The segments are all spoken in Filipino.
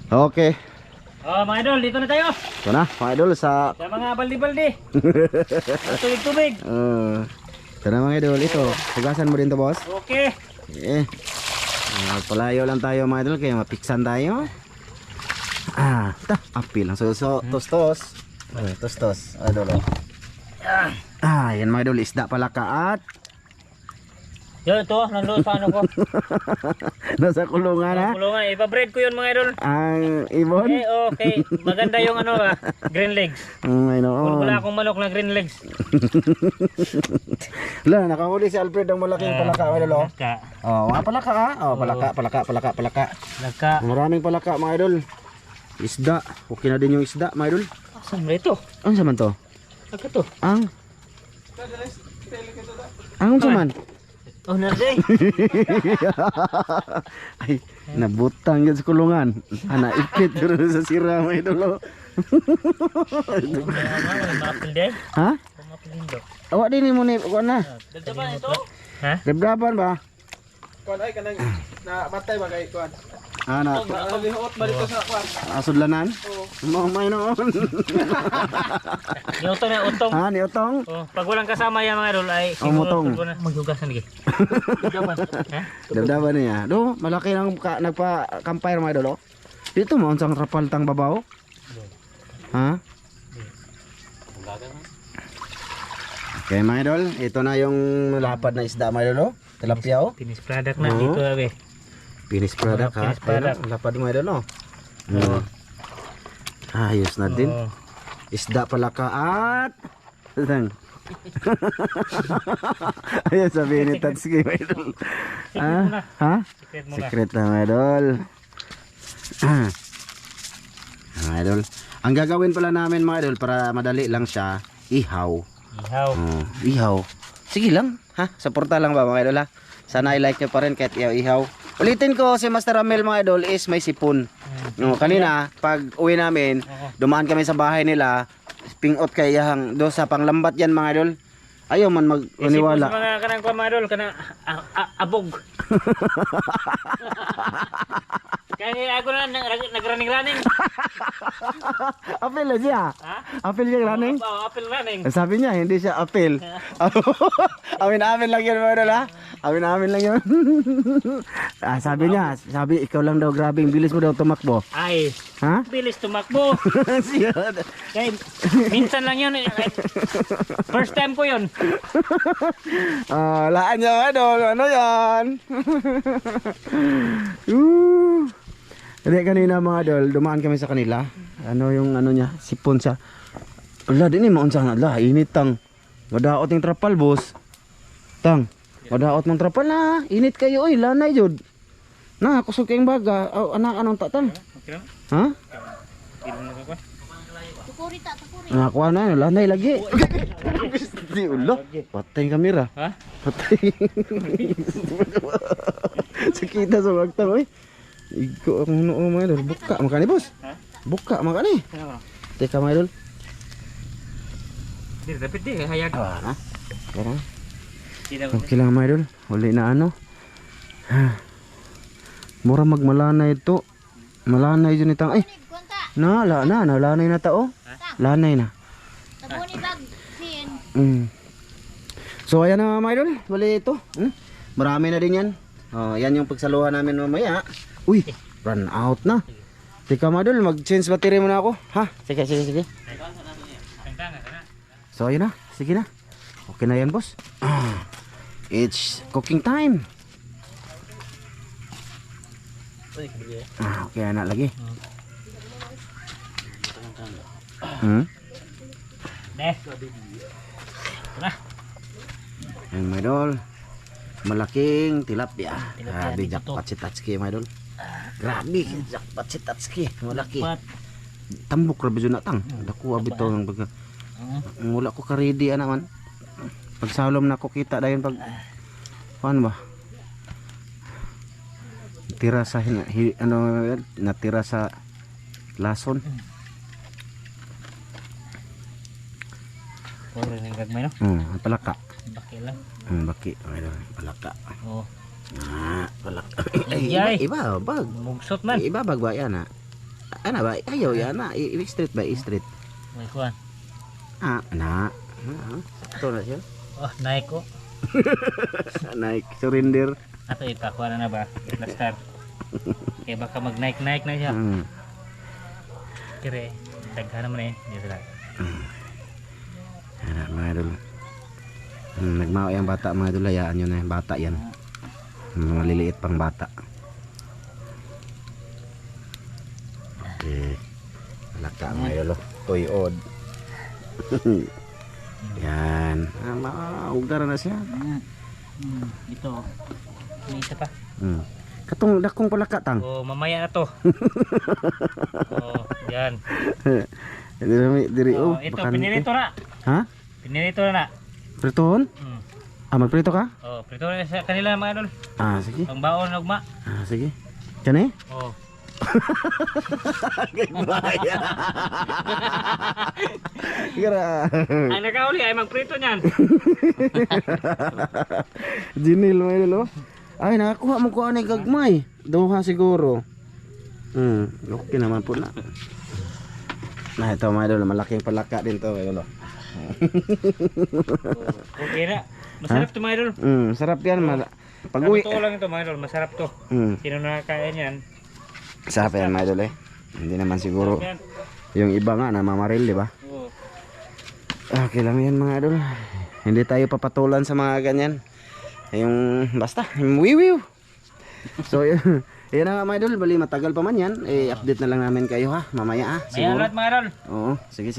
Okay. Oh, mga idol, dito na tayo. Ito na, mga idol, sa mga baldi-baldi. Tubig-tubig. ito na mga idol, ito. Hugasan mo din to, boss. Okay. Palayo lang tayo mga idol, kaya mapiksan tayo. Apil lang. So, tostos. Tostos. Idol. Yan mga idol, isda pala kaat. Yun, ito, nandoon sa ano ko. Nasa kulungan ha? Kulungan, ipa-bread ko yun mga idol. Ang ibon? Okay. Maganda yung ano green legs. Ay noon. Wala akong manok na green legs. Wala, nakahuli si Alfred ng malaking palaka mga idol. Mga palaka ha? Palaka. Laka. Maraming palaka mga idol. Isda. Okay na din yung isda mga idol. Saan ba ito? Ang saman to? Laka to. Ang saman? Oh, narday. Ay, nabutang yan sa kulungan. Naipit pero sa sira mga idol. Mapil din? Ha? Mapil din daw. Awak din mo ni kuan na. Dabdaban ito? Ha? Dabdaban ba? Kuan ay kanang na matay ba kay kuan. Na. Lihuot ba dito sa kuan? Sudlanan? Mo may noon. Ni utong na utong. Ni utong. Pag walang kasama yan mga idol ay mutong. Maghugasan lagi. Dabdaban niya. Do, malaki nang nagpa-campfire mga idol. Dito mo unsang trapal tang babaw? Ha? Okay mga idol, ito na yung lapad na isda mga idol. Tilapia oh. Finished product na dito abi. Finished product ha. Finished product. Lapad mga idol. Ayos na din. Isda pala kaat. Ayun sabihin ni Tatsuki mga idol. Ha? Secret na mga idol. Mga idol. Ang gagawin pala namin mga idol para madali lang siya, ihaw. Ihaw. Sige lang, ha? Suporta lang ba mga idol ha? Sana i-like nyo pa rin kahit ihaw. Ulitin ko, si Master Ramel mga idol is may sipon. Kanina, pag uwi namin, dumaan kami sa bahay nila, pingot kay Yahang, do sa panglambat yan mga idol. Ayaw man mag-uniwala. Isip mo sa mga kanang kwa mga idol, kanang abog. Kaya ako na nagraning-raning. Apil na siya? Ha? Apil siya running? Oo, apil running. Sabi niya, hindi siya apil. Amin lang yun mga idol ha? Amin lang yun. Sabi niya, ikaw lang daw grabing, bilis mo daw tumakbo. Ay, ha? Bilis tumakbo. Kaya, minsan lang yun. First time ko yun. Laan niya idol, ano yan? Hindi kanina mga idol, dumaan kami sa kanila. Ano yung ano niya, sipon siya. Wala din eh, maunsa na. Init tang. Madaot yung trapal boss. Tang, madaot mong trapal na. Init kayo oy, lanay jud. Na, kusog kayong baga. Anak anong tatang? Ha? Nakuha na, lanay lagi. Di ulo. Patay yung kamera. Ha? Patay. Sakita sa magtang oy. Igo ang noo mga idol. Buka makani boss. Buka makani. Teka mga idol. Hindi, dapat di. Hayag. Na. Kaya okay lang mga idol. Huli na ano. Mura magmalanay ito. Malanay dyan itang. Ay. Nalanay na tao. Lanay na. So ayan na mga idol. Bali ito. Marami na din yan. Yan yung pagsaluhan namin mamaya. Uy, run out na. Teka mga idol, mag-change battery muna ako. Ha? Sige. So ayun na, sige na. Okay na yan boss. It's cooking time. Okay na lagi. Ayan mga idol. Malaking tilapia. Grabe, jackpot si Tatsuki mga idol. Grabe, jackpot si Tatsuki. Malaki. Tambok rabi dyan natang. Dakuha bito ng baga. Mula ko ka-ready naman. Pag salom na ko kita dahil pag paano ba? Tira sa natira sa lason. Palaka. Baki lang. Baki, palaka. Oh. Palaka. Ay. Iba bag. Mugsot man. Iba bag ba yan ha? Ano ba? Ayaw yan na. I-street ba? I-street. May kuan. Na. Ito na siya. Oh, naik ko. Nike surrender. Ato ipakuha na ba? Plaster. Kaya baka mag-naik-naik na siya. Kire, daghan naman eh. Dito lang. Ano mga idol. Nagmao yung bata mga idol. Hayaan nyo na yung bata yan. Maliliit pang bata. Okay. Alaka mga idol. Tuyod. Yan. Maugdara na siya. Ito. May isa pa. Katong dakong pala katang. Oh, mamaya na to. Oh, yan. Diri Oh, ito pinirito na. Ha? Pinirito na. Pritohon? Magprito ka? Oh, prito na sa kanila mga idol. Sige. Pangbaon na ugma. Sige. Kani? Oh. Kira. Ang nakauli ay magprito niyan. Jinil mo idol. Ay, nakakuha mo ko ani gagmay. Duha siguro. Okay naman po na. Nah, ito mga idol, malaking palaka din to, idol. Okay na. Masarap to mga idol. Sarap yan. Pag-uwi. Totoo lang ito mga idol, masarap to. Sino nakakain yan? Sarap yan mga idol eh. Hindi naman siguro. Yan. Yung iba nga namamaril, di ba? Oh. Okay lang yan mga idol. Hindi tayo papatulan sa mga ganyan. Yung basta, yung wiwiw. So yun na nga mga idol, bali matagal pa man yan. Update na lang namin kayo ha, mamaya ha. Maya lahat mga idol. Oo, sige.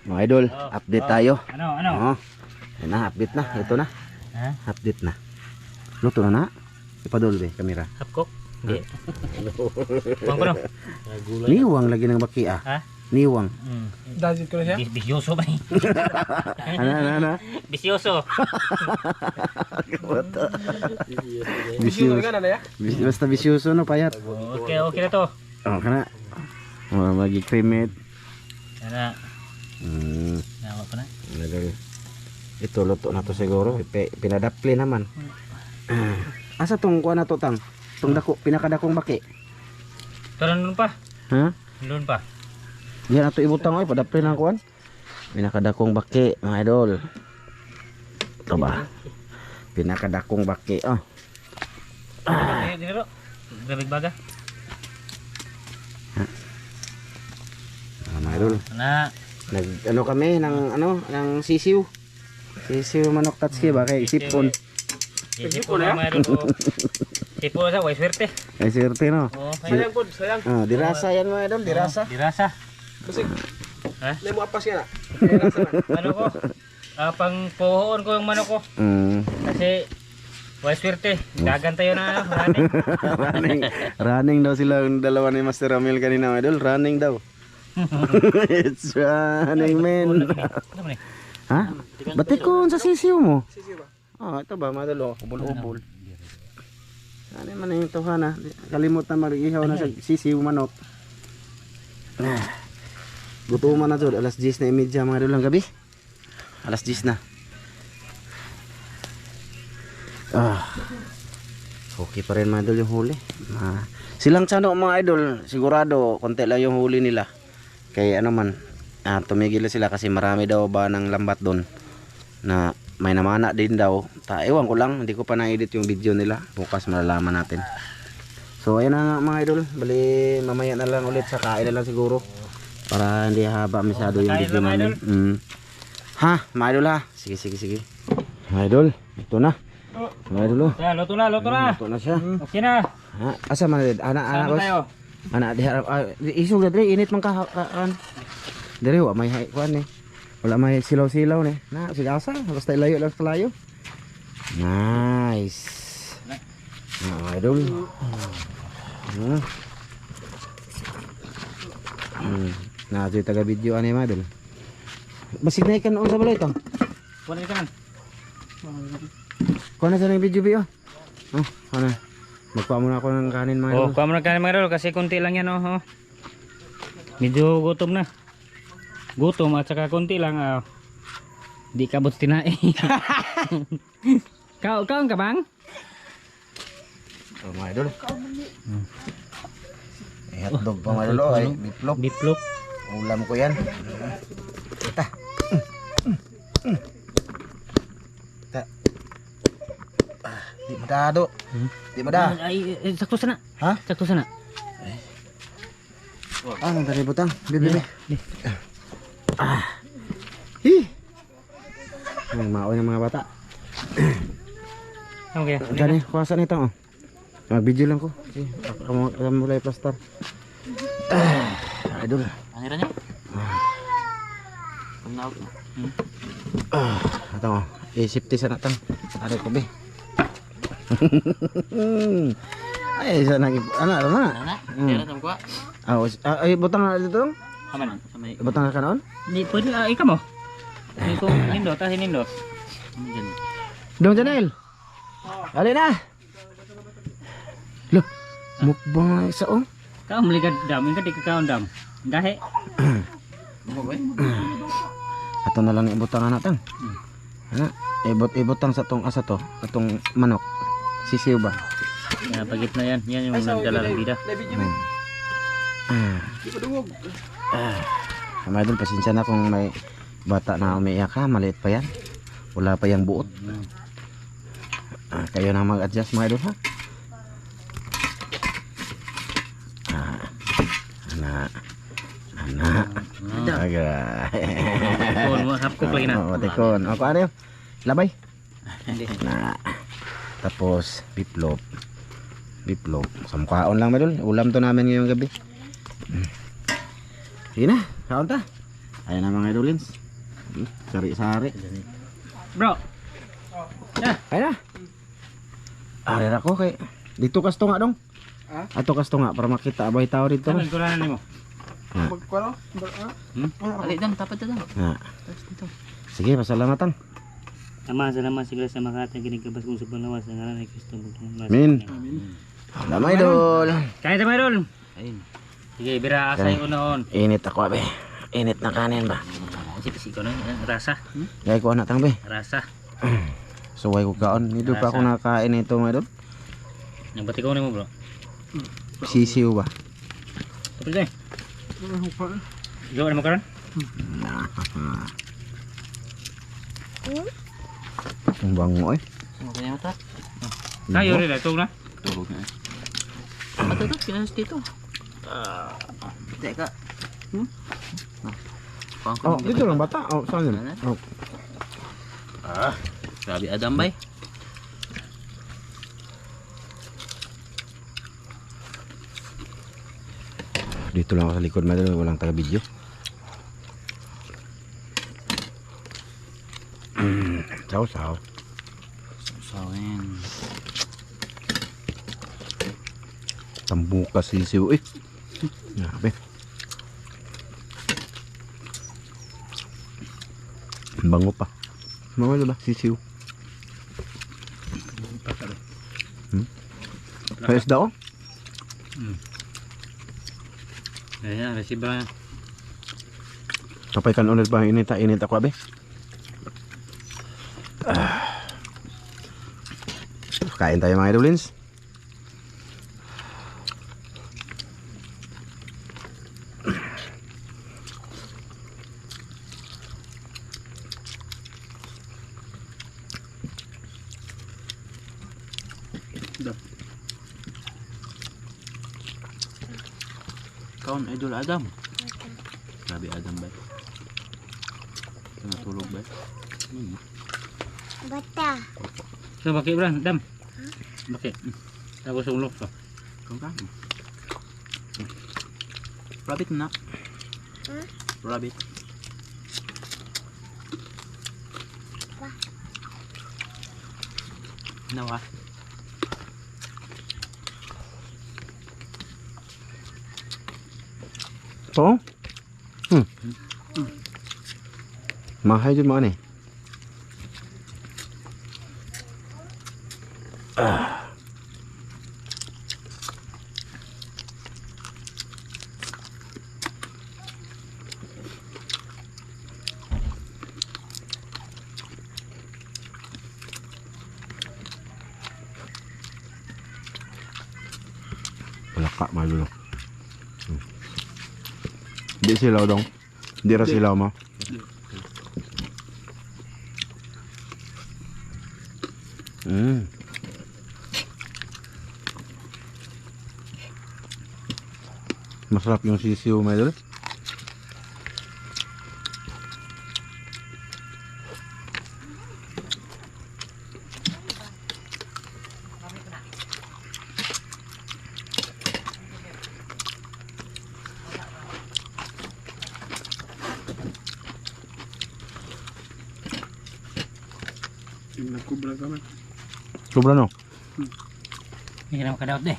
Mga idol, update tayo. Ano? Oo. Yan na, update na. Ito na. Ha? Update na. Luto na na. Ipadol be, kamera. Hapkok? Hindi. Pang ko no? Niwang lagi ng baki ah. Ha? Niwang. Dajit ko na siya. Bisyoso ba eh? Ano? Bisyoso. Bisyo na na ya. Basta bisyoso no, payat. Okay na to. Oh, kana. Magi-cremate. Kana. Nawa ko na. Ito luto na to siguro. Pinadapli naman. Asa tong kuha na to tang? Tong dako, pinakadakong baki. Tara nun pa. Ha? Nun pa. Yan ato ibutang ay padapli na kuan. Pinakadakong baki, mga idol. Ito ba? Pinakadakong baki. Oh. Dito. Grabig baga. Mga idol. Na. Ano kami ng sisiw. Sisiw manok tatski ba kay sipon. Sipon na mga idol. Sipon sa way swerte. Ay swerte no. Sayang po, sayang. Dirasa yan mga idol, dirasa. Dirasa. Kasi, Ha? may mo apas yan Ano ko? Pang puhoon ko yung manok ko. Kasi way swerte. Dagan tayo na running. running daw sila yung dalawa ni Master Ramil kanina mga idol. Running daw. It's running man. Ha? Batikon sa sisiw mo. Sisiw ba? Ito ba mga idol, ubol-ubol. Ano man yung tuhan ha? Kalimot na mag-ihaw na sa sisiw manok. Gutuman na to, alas 10 na imedya mga idol ng gabi. Alas 10 na. Okay pa rin mga idol yung huli. Silang tsano mga idol, sigurado konti lang yung huli nila. Kaya ano man, tumigil sila kasi marami daw ba ng lambat doon na may namana din daw. Ewan ko lang, hindi ko pa na-edit yung video nila. Bukas malalaman natin. So ayan na nga mga idol, bali mamaya na lang ulit sa kain na lang siguro. Para hindi haba masyado yung video namin. Ha, mga idol ha. Sige. Mga idol, ito na. Mga idol oh. Luto na. Luto na siya. Okay na. Asa man din? Ana Saan tayo? Ana di harap. Isog na dre, init man ka. Dre wa may kuan eh. Wala may silaw-silaw ni. Sige asa, basta ilayo lang sa layo. Nice. Mga idol. Ito taga video ani mga idol. Basig na ikan sa balay tang. Wala ikan. Kuha na sa ng video biyo. Ano? Magkuha muna ako ng kanin mga idol. Kuha mo ng kanin mga idol kasi konti lang yan Medyo gutom na. Gutom at saka konti lang. Di kabot tinae. Kaon ka bang? Mga idol. Hotdog pa mga idol. Ay, biplop. Biplop. Ulam ko yan. Ta. Ta. Di madado. Di mada. Ay, sakto sana. Ha? Sakto sana. Ah, nang tali butang. Bibi. Hi. Ang maoy ng mga bata. Ano kaya? Gani, kuwasan ito oh. Mag-video lang ko. Kamu mulai plaster. Idol. Pangiran niya? Ito oh. I-safety sa natang. Ari ko be. Ay, isa nang ana. Ana? Tira tam ko. Ay, butang na dito dong. Aman. Samay. Butang ka kanon. Hindi pwede ikaw mo. Hindi ko nindot, hinindot. Dong Janel. Ali na. Loh, mukbang isa oh. Kau melihat dam, ini di kau dam. Dahe. Ato na lang ibutang anak tang. Ha? Ibutang sa tong asa to, katong manok. Sisiw ba? Ya, pagit na yan. Yan yung nagdala ng bida. Di pa dungog. Mga idol, pasensya na kung may bata na umiiyak ha, maliit pa yan. Wala pa yung buot. Kayo na mag-adjust mga idol ha. Anak. Agak. Oh, hapkok lagi na. Matikon. Ako ano yun? Labay. Na. Tapos biplop. Biplop. Samkaon lang madol. Ulam to namin ngayong gabi. Sige na. Kaon ta. Ayan na mga idolins. Sari-sari. Bro. Ya. Ayan na. Ayan ako kay. Dito kasto nga dong. Ha? Ato kasto nga para makita abay tao dito. Saan kuranan mo? Magkwalo? Ali dam, tapat dam. Na. Sige, pasalamatan. Ama, salamat sigla sa makata ginikabas kong sa panglawas ang ngalan ni Kristo. Amin. Lamay dol. Kain tayo dol. Ayun. Sige, bira asay unoon. Init ako be. Init na kanin ba? Sipsi ko na, rasa. Gay ko anak tang be. Rasa. Suway ko kaon. Dito pa ako nakain ito mga idol. Yang batik ko mo bro. Sisiw ba? Tapos deh. Gawa na mo karon? Ang bango eh. Ano kaya mata? Tayo rin ito na. Tulog na eh. Matutut kinas dito. Teka. Oh, dito lang bata. Oh, saan yun? Oh. Grabe Adam bay. Dito lang ako sa likod mga idol. Walang taga-video. Saw. Sawin. Tambuka sisiw eh. Grabe. Bango pa. Mga ba? Sisiw. Ayos daw? Ayan, resiba. Kapay kan ulit ba? Init ako abe. Kain tayo mga idolins. Kaon idol Adam. Grabe Adam bay. Natulog bay. Bata. So bakit bran, dam. Bakit? Tapos ulok to. Kaon ka. Rabbit na. Rabbit. Nawa. Oo? Mahay dyan mga ni. Wala ka, malulo. Di silaw dong. Di ra silaw mo. Masarap yung sisiw, mga idol. Yung nagkubra ka man. Sobra no? Hindi ka na makadaot deh.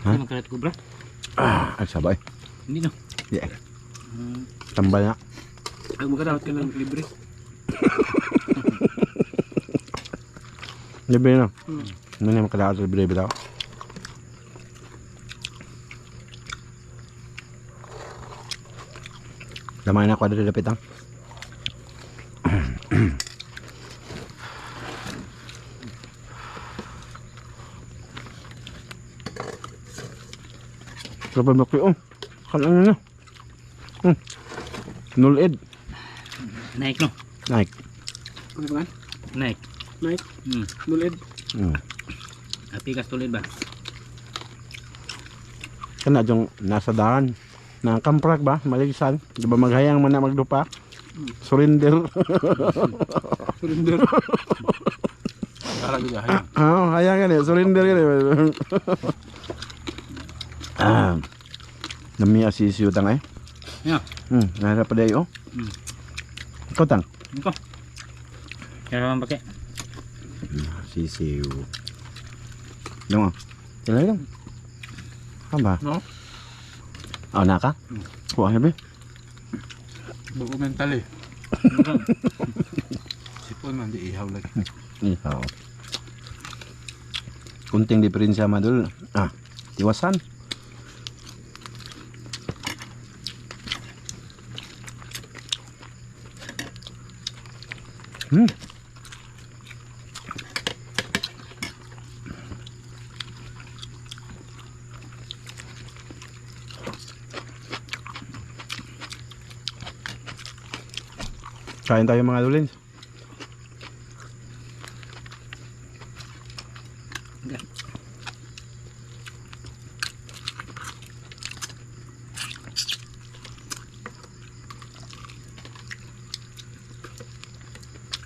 Ha? Hindi makadaot kubra. Ay sabay. Hindi no. Yeah. Tambal na. Ang magkadaot ka ng libre. Libre na. Hindi na makadaot libre daw. Damay na ako ada dapit ang. Kapag makli, kan ano na. Nulid. Naik no. Naik. Ano ba kan? Naik. Night. Nulid. Apikas tulid ba? Kana yung nasa daan. Nang kamprak ba? Malisan. Di ba maghayang man na magdupa? Surrender. Surrender. Kala juga hayang. Hayang kan ya. Surrender kan ya. Nami asisyo tang eh. Ya. Nara pa dayo. Ikaw tang. Iko. Kaya naman pakai. Sisiyo. Dong. Ilay lang. Hamba. No? Oh, naka? Kuha sabi. Buko mental eh. Sipon man di ihaw lagi. Ihaw. Kunting diferensya madul. Tiwasan. Kain tayo mga lulins.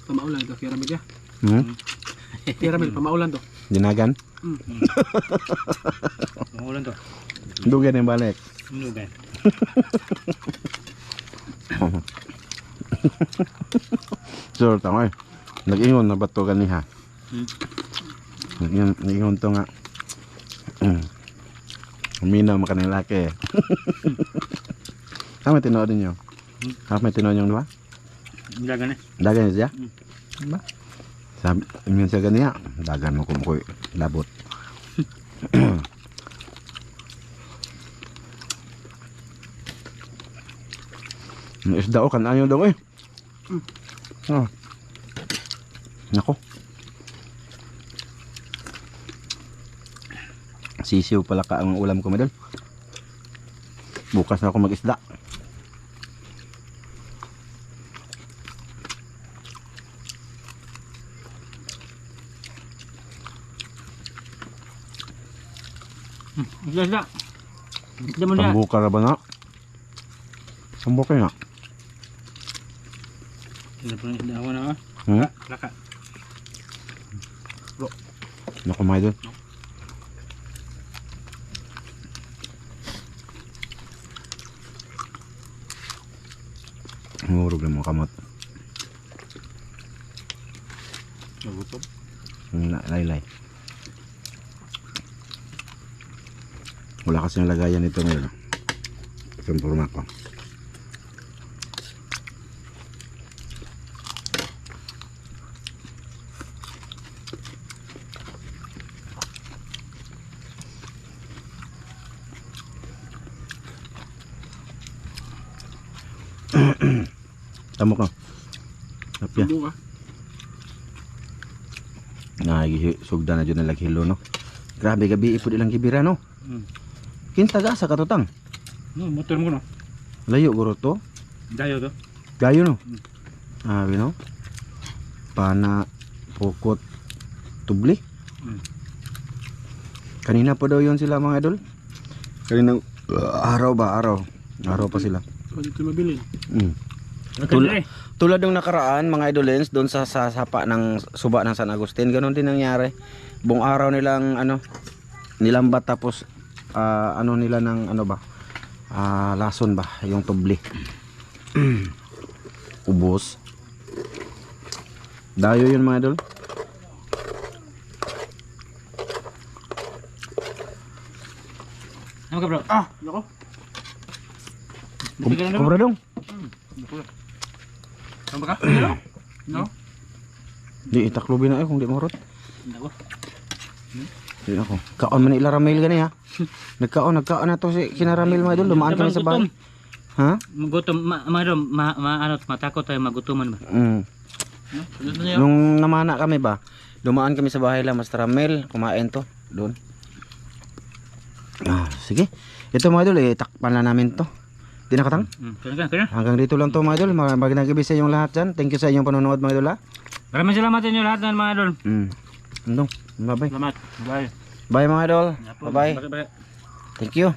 Pamaulan to, kaya ramid ya. Kaya ramid, pamaulan to. Dinagan. Mangulan to. Dugan yung balik. Minugan. Sure, tama eh. Nag-ingon na bato ganiha. Nag-ingon to nga. Uminaw mo kanang laki eh. May tinood ninyo? May tinood yung diba? Dagan eh. Dagan niya siya? Diba? Sabi, yun siya ganiha. Dagan mo kumukoy. Labot. Ang isda o, kanayon daw eh. Nako. Sisiw pala ka ang ulam ko madal. Bukas na ako mag-isda. Isda. Isda mo na. Pambuka ra ba na? Pambuka na. Isda po ng isda ako na. Laka. Nako may doon. Ngurog lang mo kamot. Nagutom. Laylay. Wala kasi yung lagayan nito ngayon. Itong purma ko. Tamo ko. Tapya. Buka. Sugda na dyan na laghilo no. Grabe gabi ipod ilang gibira no. Kinta ga sa katutang. Motor mo no. Layo guro to. Dayo to. Gayo no. No. Pana pokot tubli. Kanina pa daw yun sila mga idol. Kanina araw pa sila. Pwede ito mabilin. Tulad ng nakaraan mga idolens doon sa sapa ng suba ng San Agustin, ganoon din nangyari. Buong araw nilang nilambat tapos nila ng lason ba yung tubli. Ubos. Dayo yun mga idol. Ano ka bro? Nako. Kubra dong. Tama ka? No? Di itaklubi na kung di marot. Nako. Di ako. Kaon man ila ramil gani ha. Nagkaon na to si kinaramil mga idol. Dumaan kami sa bahay. Ha? Magutom, matakot tayo magutuman ba? Nung namana kami ba, dumaan kami sa bahay lang Master Ramel, kumain to doon. Sige. Ito mga idol, takpan na namin to. Di na katang? Kaya. Hanggang dito lang to mga idol. Magandang gabi sa inyong lahat dyan. Thank you sa inyong panonood mga idol ha. Maraming salamat sa inyo lahat ng mga idol. Andong, bye-bye. Salamat. Bye. Bye mga idol. Bye-bye. Bye. Thank you.